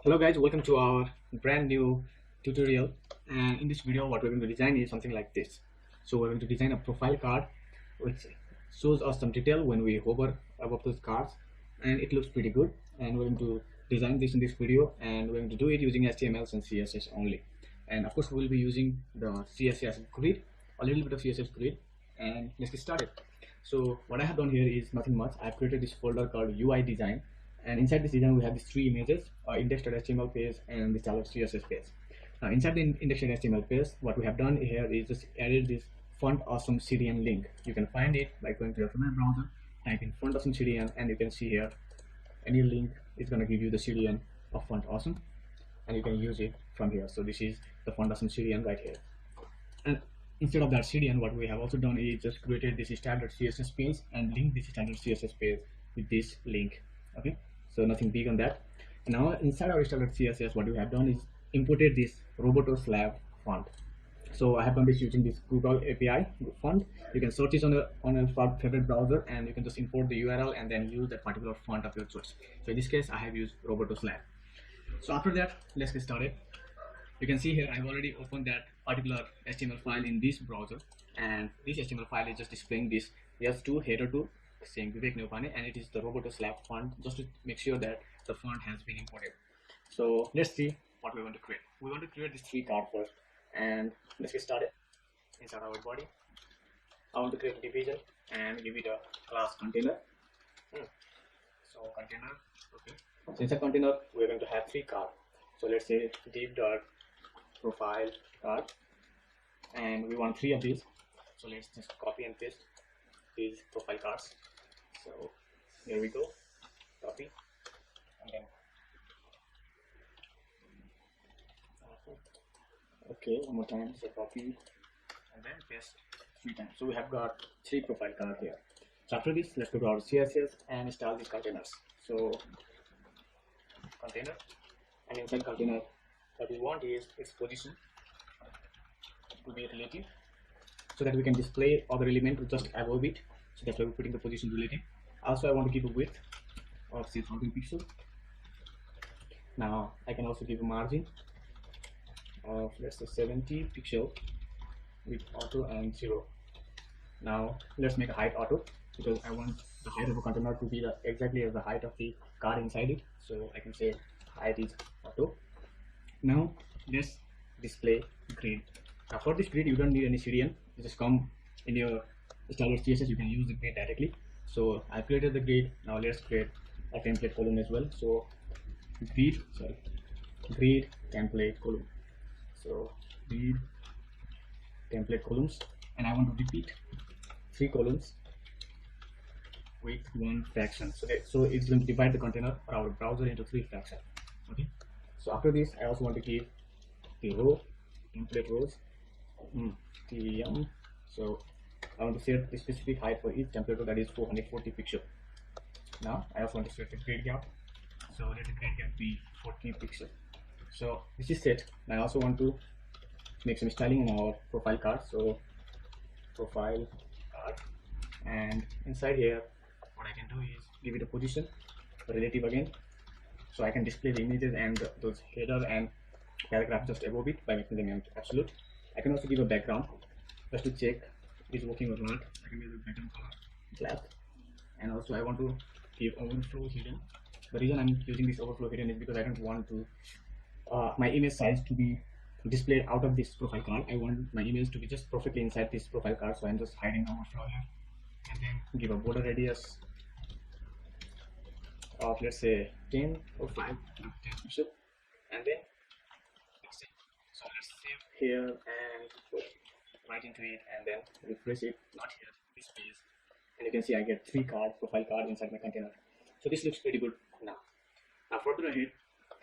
Hello guys, welcome to our brand new tutorial, and in this video what we're going to design is something like this. So we're going to design a profile card which shows us some detail when we hover above those cards, and it looks pretty good. And we're going to design this in this video, and we're going to do it using HTML and CSS only. And of course we'll be using the CSS grid, a little bit of CSS grid, and let's get started. So what I have done here is nothing much. I've created this folder called UI design, and inside this design we have these three images: index.html page and the CSS page. Now inside the index.html page, what we have done here is just added this font awesome CDN link. You can find it by going to your command browser, type in font awesome CDN, and you can see here any link is going to give you the CDN of font awesome, and you can use it from here. So this is the font awesome CDN right here. And instead of that CDN, what we have also done is just created this standard CSS page and linked this standard CSS page with this link. Okay, so nothing big on that. And now inside our standard CSS, what we have done is imported this Roboto slab font. So I have done this using this Google API font. You can search it on a favorite browser, and you can just import the URL and then use that particular font of your choice. So in this case, I have used Roboto slab. So after that, let's get started. You can see here I've already opened that particular HTML file in this browser, and this HTML file is just displaying this yes2 header 2 saying Vivek Neopane, and it is the Roboto slab font, just to make sure that the font has been imported. So let's see what we want to create. We want to create this three card first, and let's get started. Inside our body, I want to create a division and give it a class container. So container, okay. So inside container we're going to have three cards. So let's say div.profile card, and we want three of these. So let's just copy and paste these profile cards. So here we go, copy, and then okay, one more time. So copy and then paste three times. So we have got three profile cards here. So after this, let's go to our CSS and install these containers. So container, and inside container, what we want is its position to be relative, so that we can display other element just above it. So that's why we're putting the position relative. Also, I want to give a width of 600 pixels. Now I can also give a margin of, let's say, 70 pixel with auto and 0. Now let's make a height auto, because I want the height of a container to be exactly as the height of the card inside it. So I can say height is auto. Now let's display grid. Now for this grid, you don't need any CDN. You just come in your standard CSS, you can use the grid directly. So I created the grid. Now let's create a template column as well. So grid template column. So grid template columns, and I want to repeat three columns with one fraction. So it's going to divide the container or our browser into three fractions. Okay. So after this, I also want to give the row template rows tm. So I want to set the specific height for each template row, that is 440 pixel. Now I also want to set the grid gap. So let the grid gap be 40 pixel. So this is set. I also want to make some styling in our profile card. So profile card, and inside here what I can do is give it a position relative again, so I can display the images and those header and paragraph just above it by making them absolute. I can also give a background just to check it is working or not. I can give the background color black, and also I want to give overflow hidden. The reason I'm using this overflow hidden is because I don't want to my image size to be displayed out of this profile card. I want my image to be just perfectly inside this profile card, so I'm just hiding overflow here, and then give a border radius of, let's say, 10 or 5, 10 pixel, and then let's see. So let's save here and put right into it, and then refresh it. Not here, this page, and you can see I get three profile card inside my container. So this looks pretty good now. Now further ahead,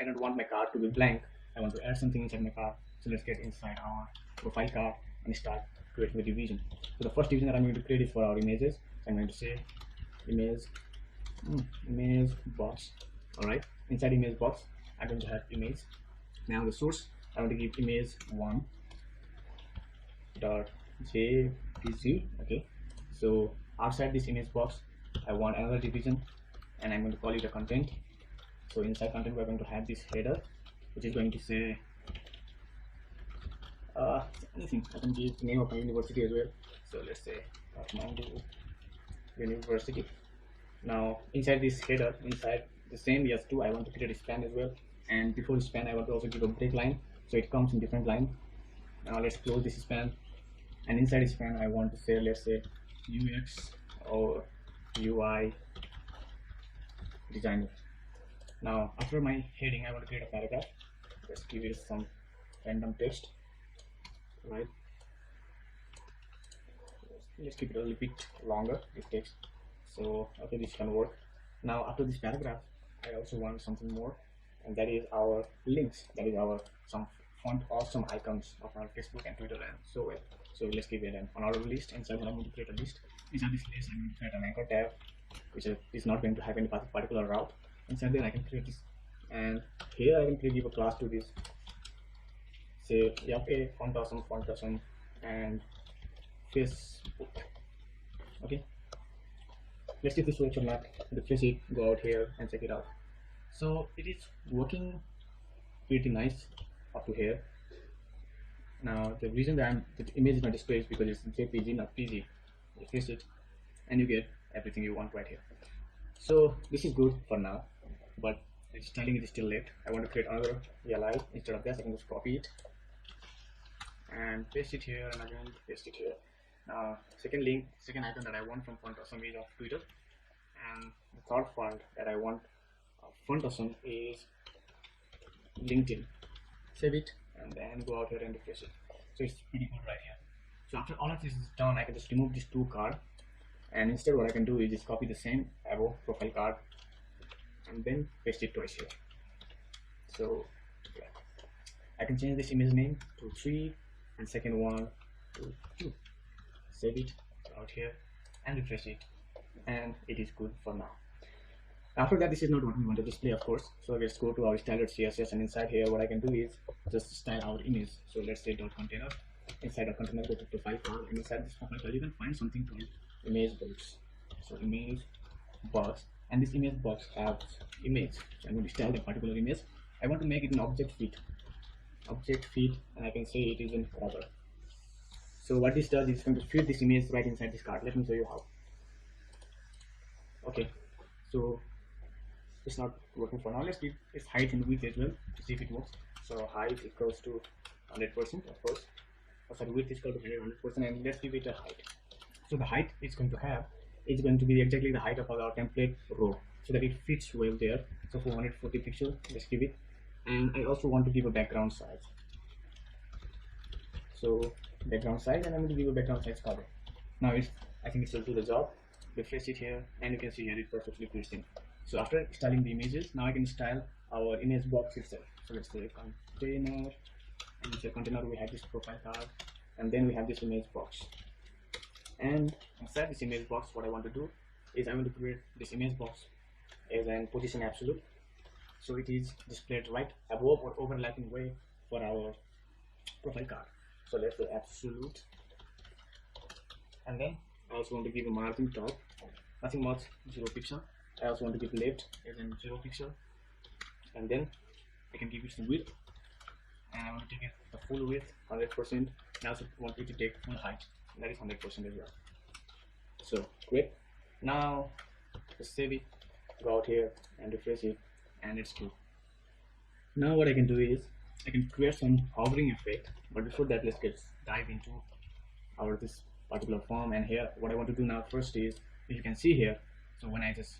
I don't want my card to be blank. I want to add something inside my card. So let's get inside our profile card and start creating a division. So the first division that I'm going to create is for our images. So I'm going to say image box. Alright, inside image box I'm going to have image. Now the source, I want to give image 1 dot jpg. Okay, so outside this image box I want another division, and I'm going to call it a content. So inside content we're going to have this header, which is going to say anything. I can give the name of my university as well. So let's say Kathmandu University. Now inside this header, inside the same yes2, I want to create a span as well, and before the span I want to also give a break line, so it comes in different line. Now let's close this span, and inside this span I want to say, let's say UX or UI designer. Now after my heading I want to create a paragraph. Let's give it some random text, right? Let's keep it a little bit longer, this text. So okay, this can work. Now after this paragraph I also want something more, and that is our links, that is our some font awesome icons of our Facebook and Twitter and so on. So let's give it an order list. Inside I'm going to create a list. Inside this list I'm going to create an anchor tab, which is not going to have any particular route. Inside there I can create this, and here I can give a class to this, say a font awesome and Facebook. Okay, let's see if this works or not. Refresh it, go out here and check it out. So it is working pretty nice up to here. Now the reason that the image is not displayed is because it's JPG, not PG. Refresh it and you get everything you want right here. So this is good for now, but the styling is still left. I want to create another ELI. Instead of that I can just copy it and paste it here, and again paste it here. Second link, second icon that I want from font awesome is of Twitter, and the third font that I want font awesome is LinkedIn. Save it and then go out here and refresh it. So it's pretty good right here. So after all of this is done, I can just remove these two cards, and instead what I can do is just copy the same above profile card and then paste it twice here. So yeah, I can change this image name to 3 and second one to 2. Save it out here and refresh it, and it is good for now. After that, this is not what we want to display, of course, so let's go to our style.css, and inside here what I can do is just style our image. So let's say .container. Inside our container go to profile card, and inside this profile card you can find something called image box. So image box, and this image box has image. So I'm going to style that particular image. I want to make it an object fit, and I can say it is in cover. So what this does is it's going to fit this image right inside this card. Let me show you how. Okay, so it's not working for now. Let's give its height and width as well to see if it works. So height equals to 100%, of course. Sorry, width is equal to 100%, and let's give it a height. So the height it's going to have is going to be exactly the height of our template row, so that it fits well there. So 440 pixels, let's give it. And I also want to give a background size. So background size, and I'm going to give a background size color. Now I think it will do the job. Refresh it here, and you can see here it perfectly fits in. So after styling the images, now I can style our image box itself. So let's say container, and inside container we have this profile card, and then we have this image box. And inside this image box, what I want to do is I want to create this image box as an position absolute, so it is displayed right above or overlapping way for our profile card. So let's say absolute, and then I also want to give a margin top, nothing much, 0 pixel. I also want to give left as in 0 pixel, and then I can give it some width, and I want to take it the full width 100%. I also want it to take full height, that is 100% as well. So great. Now just save it, go out here and refresh it, and it's good. Now what I can do is I can create some hovering effect, but before that let's dive into this particular form. And here what I want to do now first is, if you can see here, so when I just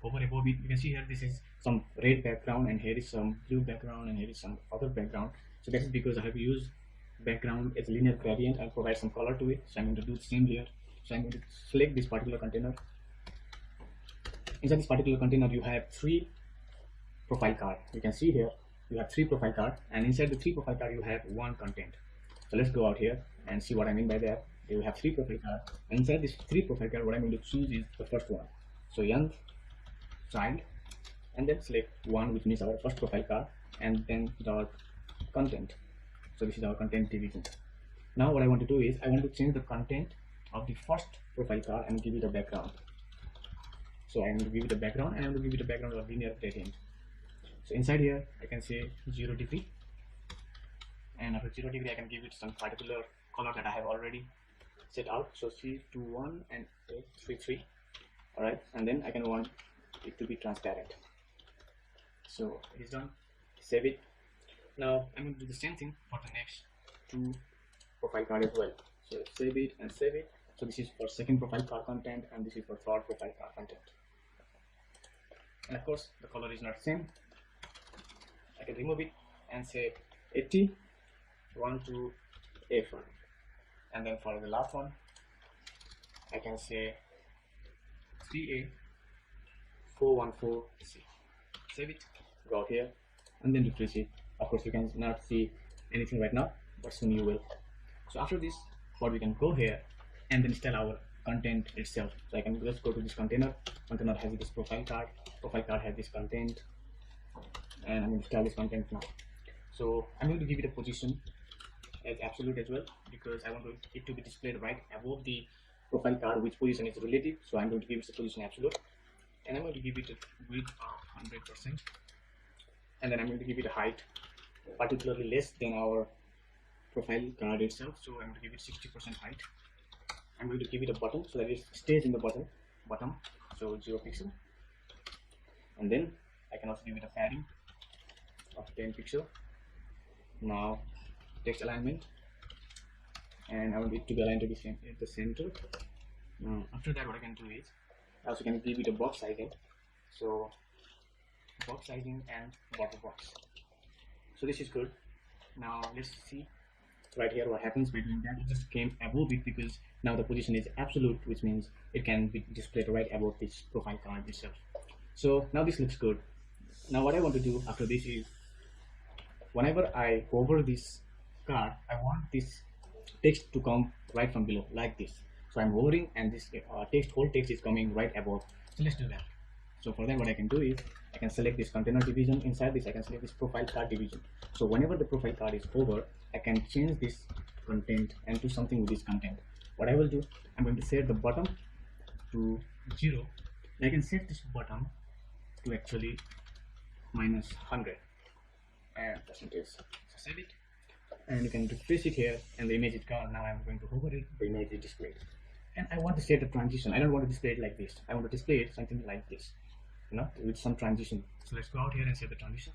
hover above it, you can see here this is some red background, and here is some blue background, and here is some other background. So that is because I have used background as a linear gradient and provide some color to it. So I'm going to do the same here. So I'm going to select this particular container. Inside this particular container you have 3 profile card. You can see here you have 3 profile card, and inside the 3 profile card you have 1 content. So let's go out here and see what I mean by that. You have 3 profile card, and inside this 3 profile card what I'm going to choose is the first one. So young child, and then select 1, which means our first profile card, and then the content. So this is our content division. Now what I want to do is I want to change the content of the first profile card and give it a background. So I'm going to give it a background, and I'm going to give it a background of linear gradient. So inside here I can say 0°, and after 0° I can give it some particular color that I have already set out. So C21 and 833. Alright, and then I can want it to be transparent. So it is done. Save it. Now I'm going to do the same thing for the next two profile card as well. So save it and save it. So this is for second profile card content, and this is for third profile card content. And of course the color is not same. I can remove it and say 81 to A1, and then for the last one I can say 3A414C. Save it, go out here, and then refresh it. Of course you can not see anything right now, but soon you will. So after this, what we can go here and then install our content itself. So I can just go to this container. Container has this profile card has this content, and I'm going to install this content now. So I'm going to give it a position as absolute as well, because I want it to be displayed right above the profile card, which position is relative. So I'm going to give it a position absolute, and I'm going to give it a width of 100%, and then I'm going to give it a height particularly less than our profile card itself. So I'm going to give it 60% height. I'm going to give it a bottom so that it stays in the bottom, so 0 pixel, and then I can also give it a padding of 10 pixel. Now text alignment, and I want it to be aligned to the center. Now after that, what I can do is I also can give it a box sizing. So box sizing and border box. So this is good. Now let's see right here what happens by doing that. It just came above it because now the position is absolute, which means it can be displayed right above this profile card itself. So now this looks good. Now what I want to do after this is, whenever I hover this card, I want this text to come right from below like this. So I'm hovering, and this whole text is coming right above. So let's do that. So for that, what I can do is I can select this container division. Inside this I can select this profile card division. So whenever the profile card is over, I can change this content and do something with this content. What I will do, I'm going to set the bottom to 0. I can set this bottom to actually -100 and percentage. So save it, and you can refresh it here, and the image is gone. Now I'm going to hover it, the image is displayed, and I want to set a transition. I don't want to display it like this. I want to display it something like this, with some transition. So let's go out here and set the transition.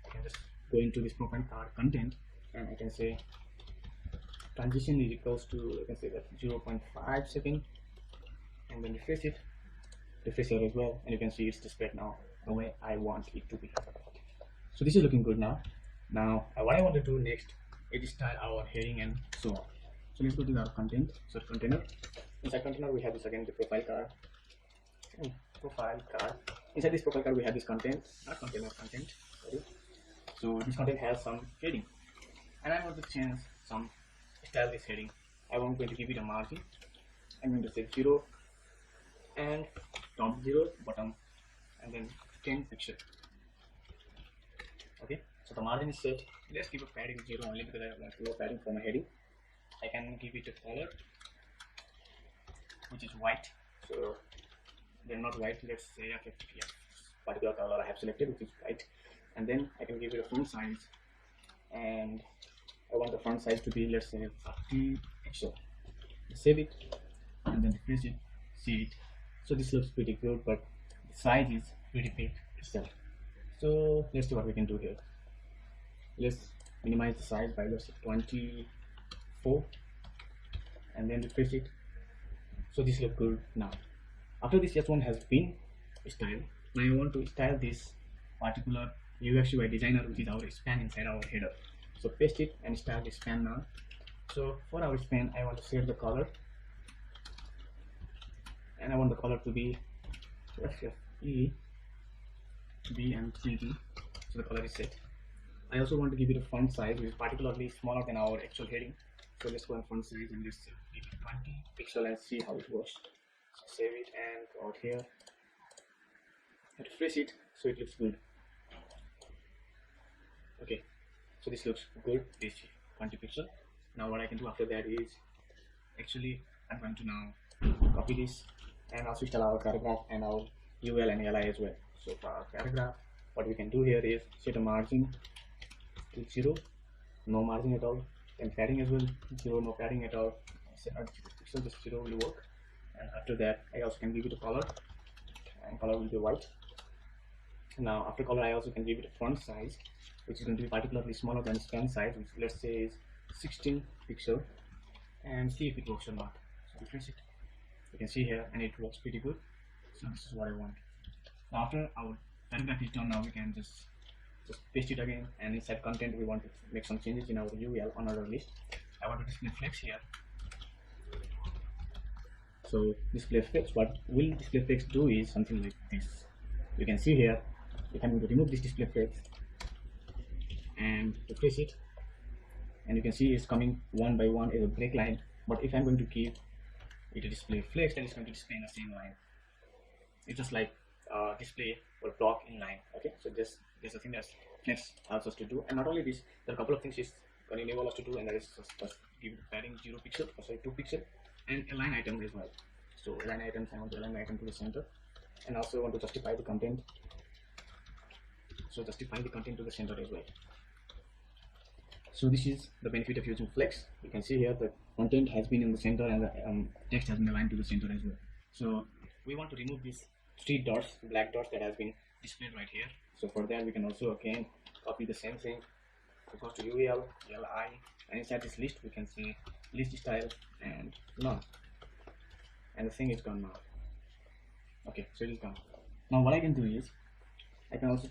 I can just go into this profile card content, and I can say transition is equals to, I can say that 0.5 second, and then refresh it, refresh it as well, and you can see it's displayed now the way I want it to be. So this is looking good now. Now what I want to do next is style our heading and so on. So let's go to our content. So container, inside container we have this again, the profile card. Inside this profile card we have this content, not container, content. Sorry. So this content has some heading, and I want to change some style this heading. I'm going to give it a margin. I'm going to say 0 and top 0 bottom, and then 10 pixel. Okay, so the margin is set. Let's give a padding 0 only because I want to do a padding for my heading. I can give it a color which is white. So they're not white, let's say a 50 px particular color I have selected, which is white, and then I can give it a font size, and I want the font size to be, let's say, 40 pixel. Save it and then refresh it, see it. So this looks pretty good, but the size is pretty big itself. So let's see what we can do here. Let's minimize the size by, let's say, 24, and then refresh it. So this looks good now. After this S1 has been styled, now I want to style this particular UX UI designer, which is our span inside our header. So paste it and style the span now. So for our span, I want to set the color, and I want the color to be E, B, and 3D. So the color is set. I also want to give it a font size which is particularly smaller than our actual heading. So let's go on font size and let's give it 20 pixel and see how it works. So save it and go out here, refresh it, so it looks good. Okay, so this looks good, this 20 pixel. Now what I can do after that is, actually I'm going to now copy this and also install our paragraph and our UL and LI as well. So for our paragraph, what we can do here is set a margin to 0, no margin at all, and padding as well 0, no padding at all. So this 0 will work. And after that I also can give it a color, and color will be white. Now after color I also can give it a font size, which is going to be particularly smaller than span size, which let's say is 16 pixel, and see if it works or not. So refresh it, you can see here, and it works pretty good. So this is what I want. Now after our paragraph is done, now we can just paste it again, and inside content we want to make some changes in our UL on our list. I want to display flex here. So display flex, what will display flex do is something like this. You can see here, if I'm going to remove this display flex and refresh it, and you can see it's coming one by one as a break line. But if I'm going to give it a display flex, then it's going to display in the same line. It's just like display or block in line. Okay, so there's a thing that flex allows us to do. And not only this, there are a couple of things it's going to enable us to do, and that is just give it padding 0 pixel, or sorry 2 pixel, and align item as well. So align items, I want to align item to the center, and also want to justify the content. So justify the content to the center as well. So this is the benefit of using flex. You can see here the content has been in the center, and the text has been aligned to the center as well. So we want to remove these 3 dots, black dots that has been displayed right here. So for that we can also again copy the same thing. So go to UL, LI, and inside this list we can say list style and none, and the thing is gone now. Okay, so it is gone. Now what I can do is I can also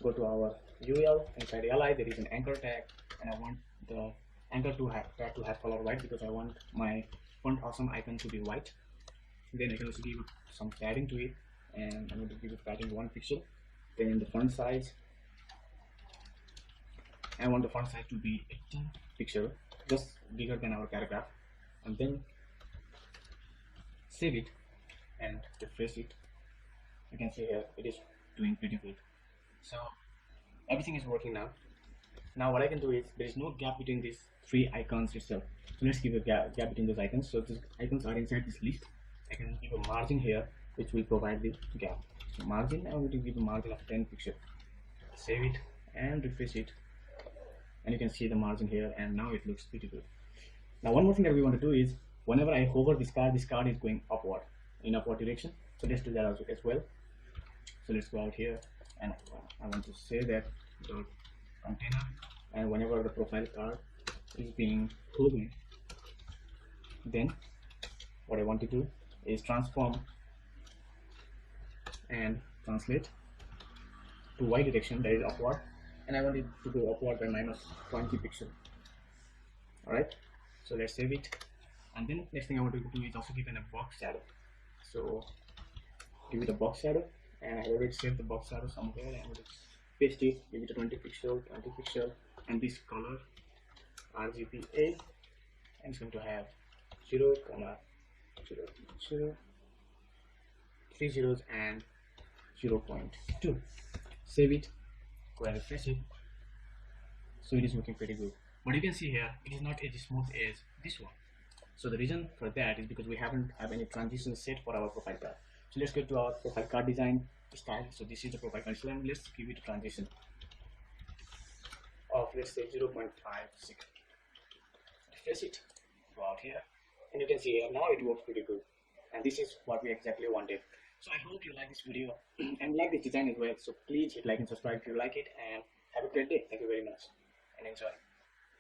go to our UL. Inside LI there is an anchor tag, and I want the anchor to have color white, because I want my font awesome icon to be white. Then I can also give some padding to it, and I'm going to give it padding 1 pixel. Then in the font size, I want the font size to be 18 pixel, just bigger than our paragraph. And then save it and refresh it. You can see here it is doing pretty good. So everything is working now. Now what I can do is, there is no gap between these 3 icons itself. So let's give a gap between those icons. So these icons are inside this list. I can give a margin here, which will provide the gap. So margin, I'm going to give a margin of 10 pixel. Save it and refresh it, and you can see the margin here, and now it looks pretty good. Now one more thing that we want to do is, whenever I hover this card is going upward, in upward direction. So let's do that also as well. So let's go out here, and I want to say that dot container, and whenever the profile card is being hovered, then what I want to do is transform and translate to y direction, that is upward, and I want it to go upward by -20 pixel. Alright, so let's save it, and then next thing I want to do is also give it a box shadow. So give it a box shadow, and I already saved the box shadow somewhere. I'm going to paste it, give it a 20 pixel, and this color RGBA, and it's going to have 0, 0, 3 zeros and 0.2. Save it, go and refresh it. So it is looking pretty good, but you can see here it is not as smooth as this one. So the reason for that is because we haven't have any transition set for our profile card. So let's go to our profile card design style. So this is the profile card style, and let's give it a transition of, let's say, 0.56. Refresh it, go out here, and you can see here now it works pretty good, and this is what we exactly wanted. So I hope you like this video and like this design as well. So please hit like and subscribe if you like it, and have a great day. Thank you very much, and enjoy.